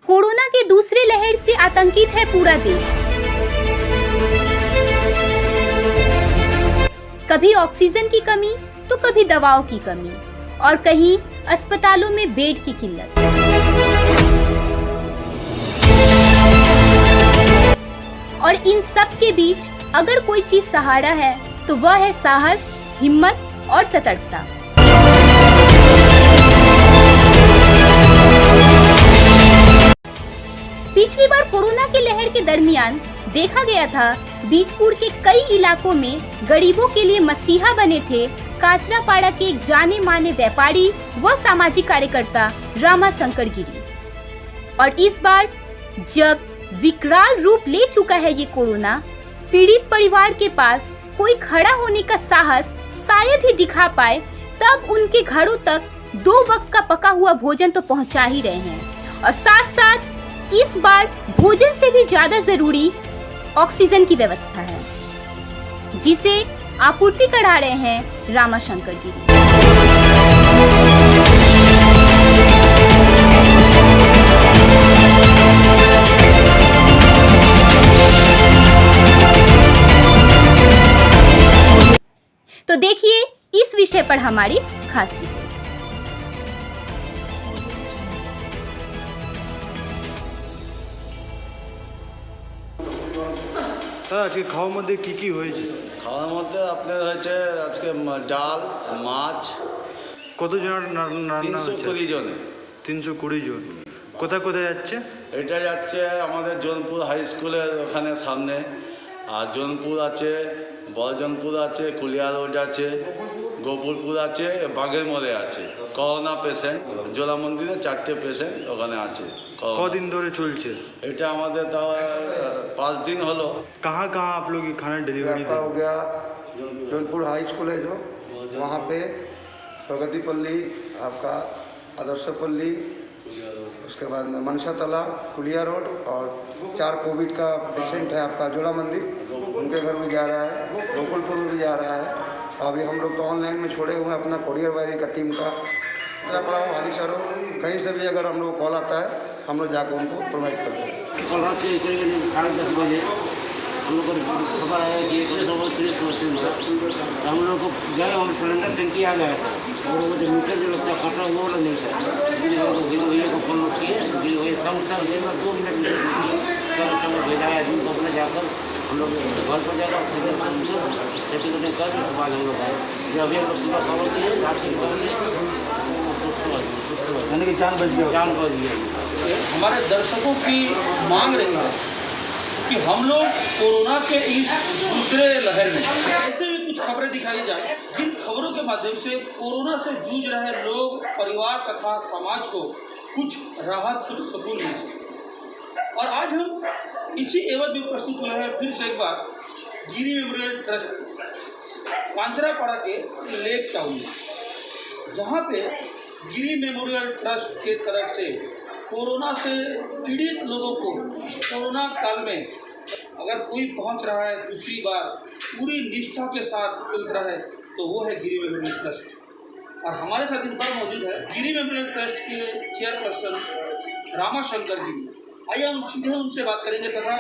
Corona के दूसरे लहर से आतंकित है पूरा देश। कभी ऑक्सीजन की कमी तो कभी दवाओं की कमी और कहीं अस्पतालों में बेड की किल्लत। और इन सब के बीच अगर कोई चीज सहारा है तो वह है साहस, हिम्मत और सतर्कता। पिछली बार कोरोना के लहर के दरमियान देखा गया था बीजपुर के कई इलाकों में गरीबों के लिए मसीहा बने थे काचरापाड़ा के एक जाने माने व्यापारी व सामाजिक कार्यकर्ता रामाशंकर गिरी। और इस बार जब विकराल रूप ले चुका है ये कोरोना, पीड़ित परिवार के पास कोई खड़ा होने का साहस शायद ही दिखा पाए, तब उनके घरों तक 2 वक्त का पका हुआ भोजन तो पहुंचा ही रहे हैं। और साथ साथ इस बार भोजन से भी ज्यादा जरूरी ऑक्सीजन की व्यवस्था है, जिसे आपूर्ति करा रहे हैं रामाशंकर गिरी। तो देखिए इस विषय पर हमारी खास रिपोर्ट। আজকে খাওয়ার মধ্যে কি কি হয়েছে? খাওয়ার মধ্যে আপনার হয়েছে আজকে ডাল, মাছ। কতজন রান্না 320 জনে। 320 জন। কোথায় কোথায় যাচ্ছে? এটা যাচ্ছে আমাদের জোনপুর হাই স্কুলের ওখানে সামনে, আর জোনপুর আছে, বড়জনপুর আছে, কুলিয়া রোড আছে, গোপুরপুর আছে, বাঘের মোড়ে আছে। করোনা পেশেন্ট জোলা মন্দিরে 4টে পেশেন্ট ওখানে আছে। কদিন ধরে চলছে এটা? আমাদের তাও 5 दिन হলো। कहाँ कहाँ आप लोग ये खाना डिलीवरी हो गया? जौनपुर हाई स्कूल है जो वहाँ पे, प्रगतिपल्ली आपका, आदर्शपल्ली, उसके बाद मनसा तला, कुलिया रोड, और 4 कोविड का पेशेंट है आपका जोला मंदिर, उनके घर भी जा रहा है, गोकुलपुर भी जा रहा है। अभी हम लोग तो ऑनलाइन में छोड़े हुए हैं अपना कोरियर वायरिंग का टीम का। पड़ा हूँ हानि सर, कहीं से भी अगर हम लोग कॉल आता है हम लोग जाकर उनको प्रोवाइड करते हैं। कल रात से 10:30 बजे हम लोग को खबर आया कि एक सीरियस पेशेंट है, तो हम लोग को गए, हम सिलेंडर टंकी आ गया था और वो जो मीटर जो लगता है कटा वो वाला नहीं था। गिरी भैया को फोन किए, गिरी भैया समझता 2 मिनट समय भेजा है आदमी को अपने जाकर हम लोग घर पर जाकर सेटिंग कर उसके बाद हम लोग आए। जो अभी हम लोग सुबह खबर किए रात से यानी कि जान बच गया। हमारे दर्शकों की मांग रही है कि हम लोग कोरोना के इस दूसरे लहर में ऐसे भी कुछ खबरें दिखाई जाए जिन खबरों के माध्यम से कोरोना से जूझ रहे लोग, परिवार तथा समाज को कुछ राहत, कुछ सुकून मिल सके। और आज हम इसी एवज में प्रस्तुत हुए हैं फिर से एक बार गिरी मेमोरियल ट्रस्ट कांचरापाड़ा के लेक टाउन में, जहाँ पे गिरी मेमोरियल ट्रस्ट के तरफ से कोरोना से पीड़ित लोगों को कोरोना काल में अगर कोई पहुंच रहा है दूसरी बार पूरी निष्ठा के साथ पहुंच रहा है तो वो है गिरी मेमोरियल ट्रस्ट। और हमारे साथ इस बार मौजूद है गिरी मेमोरियल ट्रस्ट के चेयरपर्सन रामाशंकर गिरी। आइए हम सीधे उनसे बात करेंगे तथा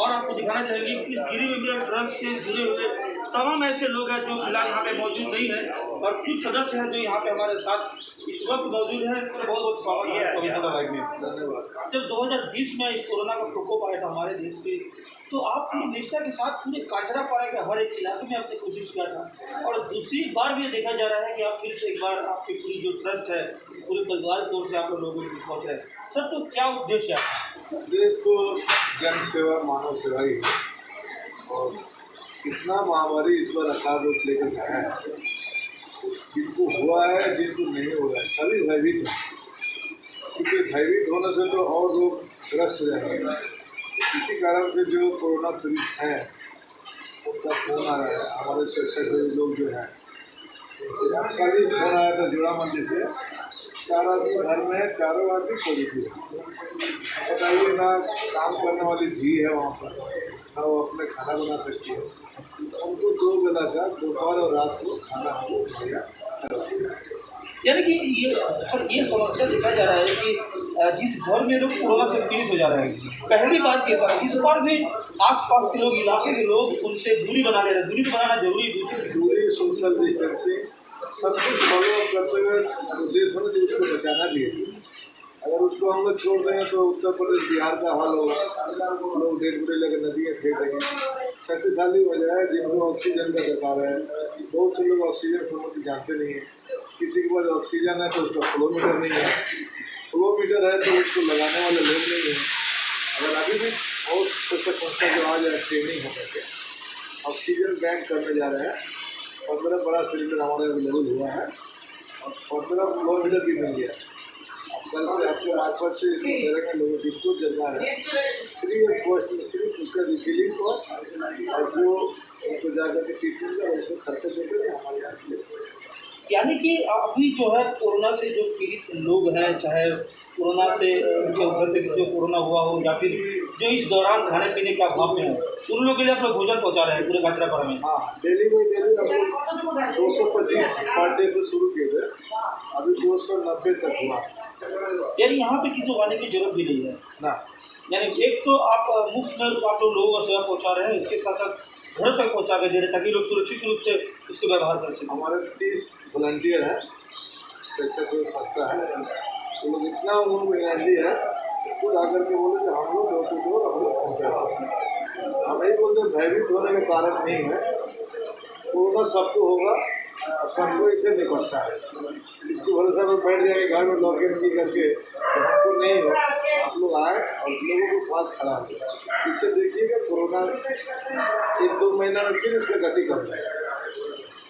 और आपको दिखाना चाहेंगे कि इस गिरी मेमोरियल ट्रस्ट से जुड़े हुए तमाम ऐसे लोग हैं जो फिलहाल यहाँ पे मौजूद नहीं हैं और कुछ सदस्य हैं जो यहाँ पे हमारे साथ इस वक्त मौजूद है। बहुत बहुत स्वागत है में। जब 2020 में इस कोरोना का प्रकोप आया था हमारे देश पे, तो आपने निष्ठा के साथ पूरे काचरापाड़ा के हर एक इलाके में आपने कोशिश किया था और दूसरी बार भी देखा जा रहा है कि आप फिर से एक बार आपकी पूरी जो ट्रस्ट है पूरे परिवार की ओर से आप लोगों को पहुँच रहे हैं। सर, तो क्या उद्देश्य है? देश को जन सेवा, मानव सेवा ही है और कितना महामारी इस बार अकाल रूप लेकर आया है। जिनको हुआ है, जिनको नहीं हुआ है, सभी भयभीत हैं, क्योंकि भयभीत होने से तो और लोग ग्रस्त हो जाएंगे। इसी कारण से जो कोरोना पीड़ित हैं उनका फोन आ रहा है, हमारे स्वच्छाग्रही लोग जो हैं उनसे। आपका भी फोन आया था जोड़ा मंदिर से, 4 आदमी घर में है, 4 आदमी पॉजिटिव है। बताइए ना, काम करने वाली जी है वहाँ पर, ना वो अपने खाना बना सकती है, उनको 2 बेला का दोपहर और रात को खाना हमको मुहैया। यानी कि ये समस्या देखा जा रहा है कि जिस घर में लोग कोरोना से पीड़ित हो जा रहे हैं, पहली बात ये था, इस बार भी आस-पास के लोग, इलाके के लोग उनसे दूरी बना ले रहे हैं। दूरी तो बनाना जरूरी है, दूरी, सोशल डिस्टेंसिंग सब कुछ फॉलो अप करते हुए उद्देश्य होना चाहिए, उसको बचाना भी है। अगर उसको हम लोग छोड़ देंगे तो उत्तर प्रदेश, बिहार का हाल होगा, लोग डेढ़ बूढ़े लेकर नदियाँ फेंकेंगे। शक्तिशाली वजह है जिनको ऑक्सीजन का दरकार है, बहुत से लोग ऑक्सीजन संबंधी जानते नहीं हैं। किसी के पास ऑक्सीजन है तो उसका फ्लोमीटर नहीं है, फ्लोमीटर है तो उसको लगाने वाले लोग नहीं हैं। अगर अभी भी बहुत ऐसा संस्था जो आज ट्रेनिंग होने के ऑक्सीजन बैंक करने जा रहे हैं, 15 बड़ा सिलेंडर हमारे अवेलेबल हुआ है और 15 फ्लोमीटर भी मिल गया। कल से आपके आसपास से इसमें करेंगे, लोगों की इसको जगह है फ्री ऑफ कॉस्ट में, सिर्फ उसका रिफिलिंग कॉस्ट और जो उनको जाकर के ट्रीटमेंट का उसको खर्चा देते हैं हमारे यहाँ से। यानी कि अभी जो है कोरोना से जो पीड़ित लोग हैं, चाहे कोरोना से उनके घर पे किसी को कोरोना हुआ हो या फिर जो इस दौरान खाने पीने के अभाव में हो, उन लोगों के लिए आप लोग भोजन पहुँचा रहे हैं पूरे काचरापाड़ा में। हाँ, डेली बाई डेली हम लोग 225 पर डे से शुरू किए थे, अभी 290 तक हुआ। यानी यहाँ पे किसी को आने की जरूरत भी नहीं है ना, यानी एक तो आप मुफ्त में आप लोगों को सेवा पहुँचा रहे हैं, इसके साथ साथ घर तक पहुँचा के दे रहे हैं ताकि लोग सुरक्षित रूप से इसको व्यवहार कर सकें। हमारे 30 वॉलंटियर हैं, शिक्षक जो संस्था है, तो लोग इतना उन्होंने एनर्जी है, खुद आकर के बोले कि हम लोग डोर टू डोर हम लोग पहुँचा। हम नहीं बोलते भयभीत होने का कारण नहीं है, कोरोना सबको होगा, सबको इससे निपटता है। इसको भरोसा पर बैठ जाएंगे घर में लॉक इन की करके तो हमको नहीं हो, आप लोग आए और लोगों को पास खड़ा हो। इससे देखिएगा कोरोना 1-2 महीना में फिर इसका गति कम जाएगा।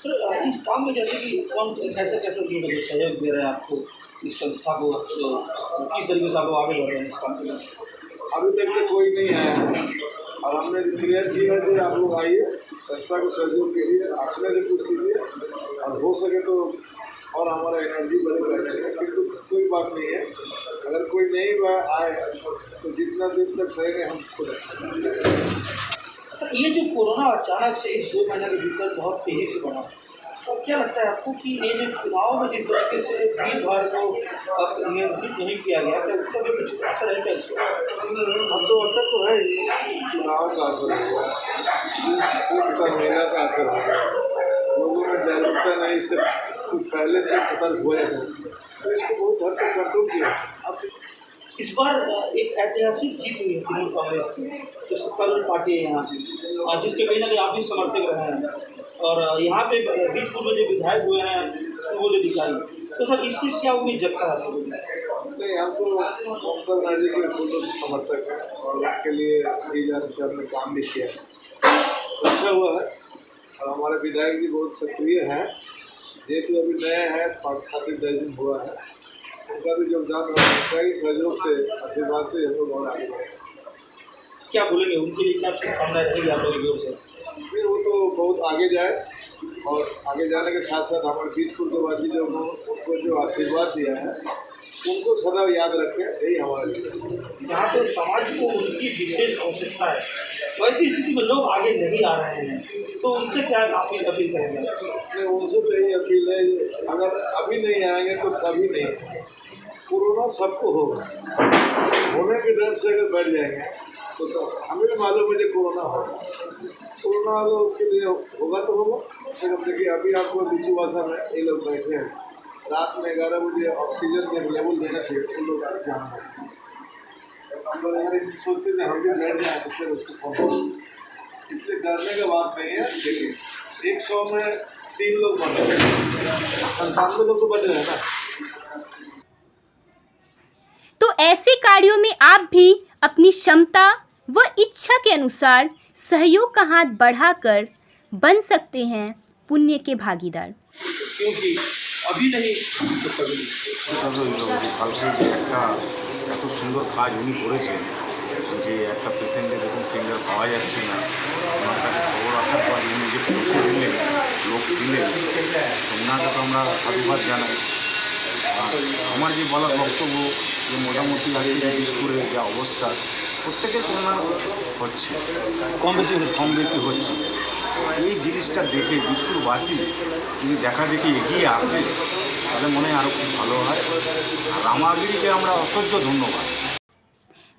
सर इस काम में जैसे कि कौन कैसे कैसे लोग सहयोग दे रहे हैं आपको, इस संस्था को किस तरीके से आप लोग आगे बढ़ रहे हैं इस काम के? अभी तक तो कोई नहीं आया है और हमने क्लियर किया है कि आप लोग आइए, संस्था को सहयोग कीजिए, अपने से कुछ कीजिए और हो सके तो और हमारा एनर्जी बढ़े करने में, किंतु कोई बात नहीं है। अगर कोई नहीं आए तो जितना दिन तक सहेंगे हम खुद। ये जो कोरोना अचानक से इस 2 महीने के भीतर बहुत तेज़ी से बढ़ा, तो क्या लगता है आपको कि ये जो चुनाव में जिस तरीके से भीड़ भाड़ को नियंत्रित नहीं किया गया, तो उसका भी कुछ असर है क्या इसका? अब तो असर तो है ही, चुनाव का असर होगा, कुछ महीना का असर होगा, लोगों में जागरूकता नहीं, इससे कुछ पहले से सतर्क हुए हैं तो इसको बहुत हद तक कंट्रोल किया। अब इस बार एक ऐतिहासिक जीत हुई है तृणमूल कांग्रेस की, जो सत्तारूढ़ पार्टी है यहाँ की, जिसके कहीं ना कहीं आप भी समर्थक रहे हैं और यहाँ पे बीजपुर में जो विधायक हुए हैं वो जो दिखाई, तो सर इससे क्या उम्मीद जगता है? नहीं, हम तो ममता बनर्जी के पूर्ण समर्थक हैं और उसके लिए से हमने काम भी किया, अच्छा हुआ है। और हमारे विधायक जी बहुत सक्रिय हैं, जेतु अभी नए हैं, 5-7 दिन हुआ है, उनका भी योगदान उनका ही सहयोग से, आशीर्वाद से हम लोग और आगे बढ़े। क्या बोलेंगे उनके लिए, क्या शुभकामनाएं रहेगी आप लोगों की ओर से? फिर वो तो बहुत आगे जाए और आगे जाने के साथ साथ हमारे बीजपुर के वासी जो उनको जो आशीर्वाद दिया है उनको सदा याद रखें, यही हमारे यहाँ पे समाज को उनकी विशेष आवश्यकता है, वैसी स्थिति में लोग आगे नहीं आ रहे हैं, तो उनसे क्या आप अपील करेंगे? उनसे तो यही अपील है, अगर अभी नहीं आएंगे तो कभी नहीं। कोरोना सबको होगा, होने के डर से अगर बैठ जाएंगे तो हमें भी मालूम है कि कोरोना होगा, कोरोना अगर उसके लिए होगा तो होगा। फिर अब देखिए अभी आपको नीची भाषा में ये लोग बैठे हैं, रात में 11 बजे ऑक्सीजन के अवेलेबल देना चाहिए, उन लोग जाना है। हम लोग अगर सोचते थे हम भी बैठ जाए तो फिर उसको कौन, इसलिए डरने का बात नहीं है। देखिए 100 में 3 लोग मर रहे हैं, 95 लोग तो बच रहे हैं ना। तो ऐसे कार्यों में आप भी अपनी क्षमता व इच्छा के अनुसार सहयोग का हाथ बढ़ाकर बन सकते हैं पुण्य के भागीदार। क्योंकि अभी नहीं तो कभी কালকে যে একটা এত সুন্দর কাজ উনি করেছেন, যে একটা পেশেন্টের যখন সিলিন্ডার পাওয়া যাচ্ছে না, ওনার কাছে খবর আসার পর উনি যে পৌঁছে দিলেন, লোক দিলেন, ওনাকে তো আমরা সাধুবাদ জানাই। আর আমার যে বলার বক্তব্য যে মোটামুটি আজকে বিজপুরে যা অবস্থা, প্রত্যেকের করোনা হচ্ছে, কম বেশি হচ্ছে। এই জিনিসটা দেখে বিজপুরবাসী যদি দেখা দেখি এগিয়ে আসে, তাহলে মনে হয় আরও খুব ভালো হয়। আর রামাগিরিকে আমরা অসহ্য ধন্যবাদ।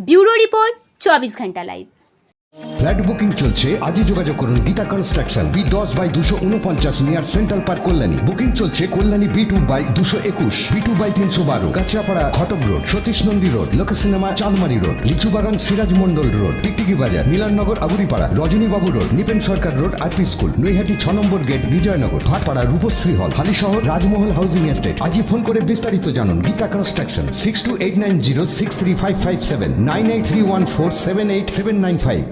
ব্যুরো রিপোর্ট 24 ঘন্টা লাইভ। ফ্ল্যাট বুকিং চলছে, আজই যোগাযোগ করুন Gita construction, B10/249 near central park, Kalyani. Booking চলছে কল্যাণী B2/221, B2/312, কাঁচরাপাড়া ঘটক রোড, সতীশ নন্দী রোড, লোক সিনেমা চাঁদমারি রোড, লিচুবাগান সিরাজ মন্ডল রোড, টিকটিকি বাজার, মিলননগর আগুরিপাড়া, রজনীবাবু রোড, নিপেন সরকার রোড, আরপি স্কুল, নৈহাটি 6 নম্বর গেট, বিজয়নগর, ভাটপাড়া রূপশ্রী হল, হালিশহর রাজমহল হাউজিং এস্টেট। আজই ফোন করে বিস্তারিত জানুন। গীতা কনস্ট্রাকশন 6289063557, 9831478795।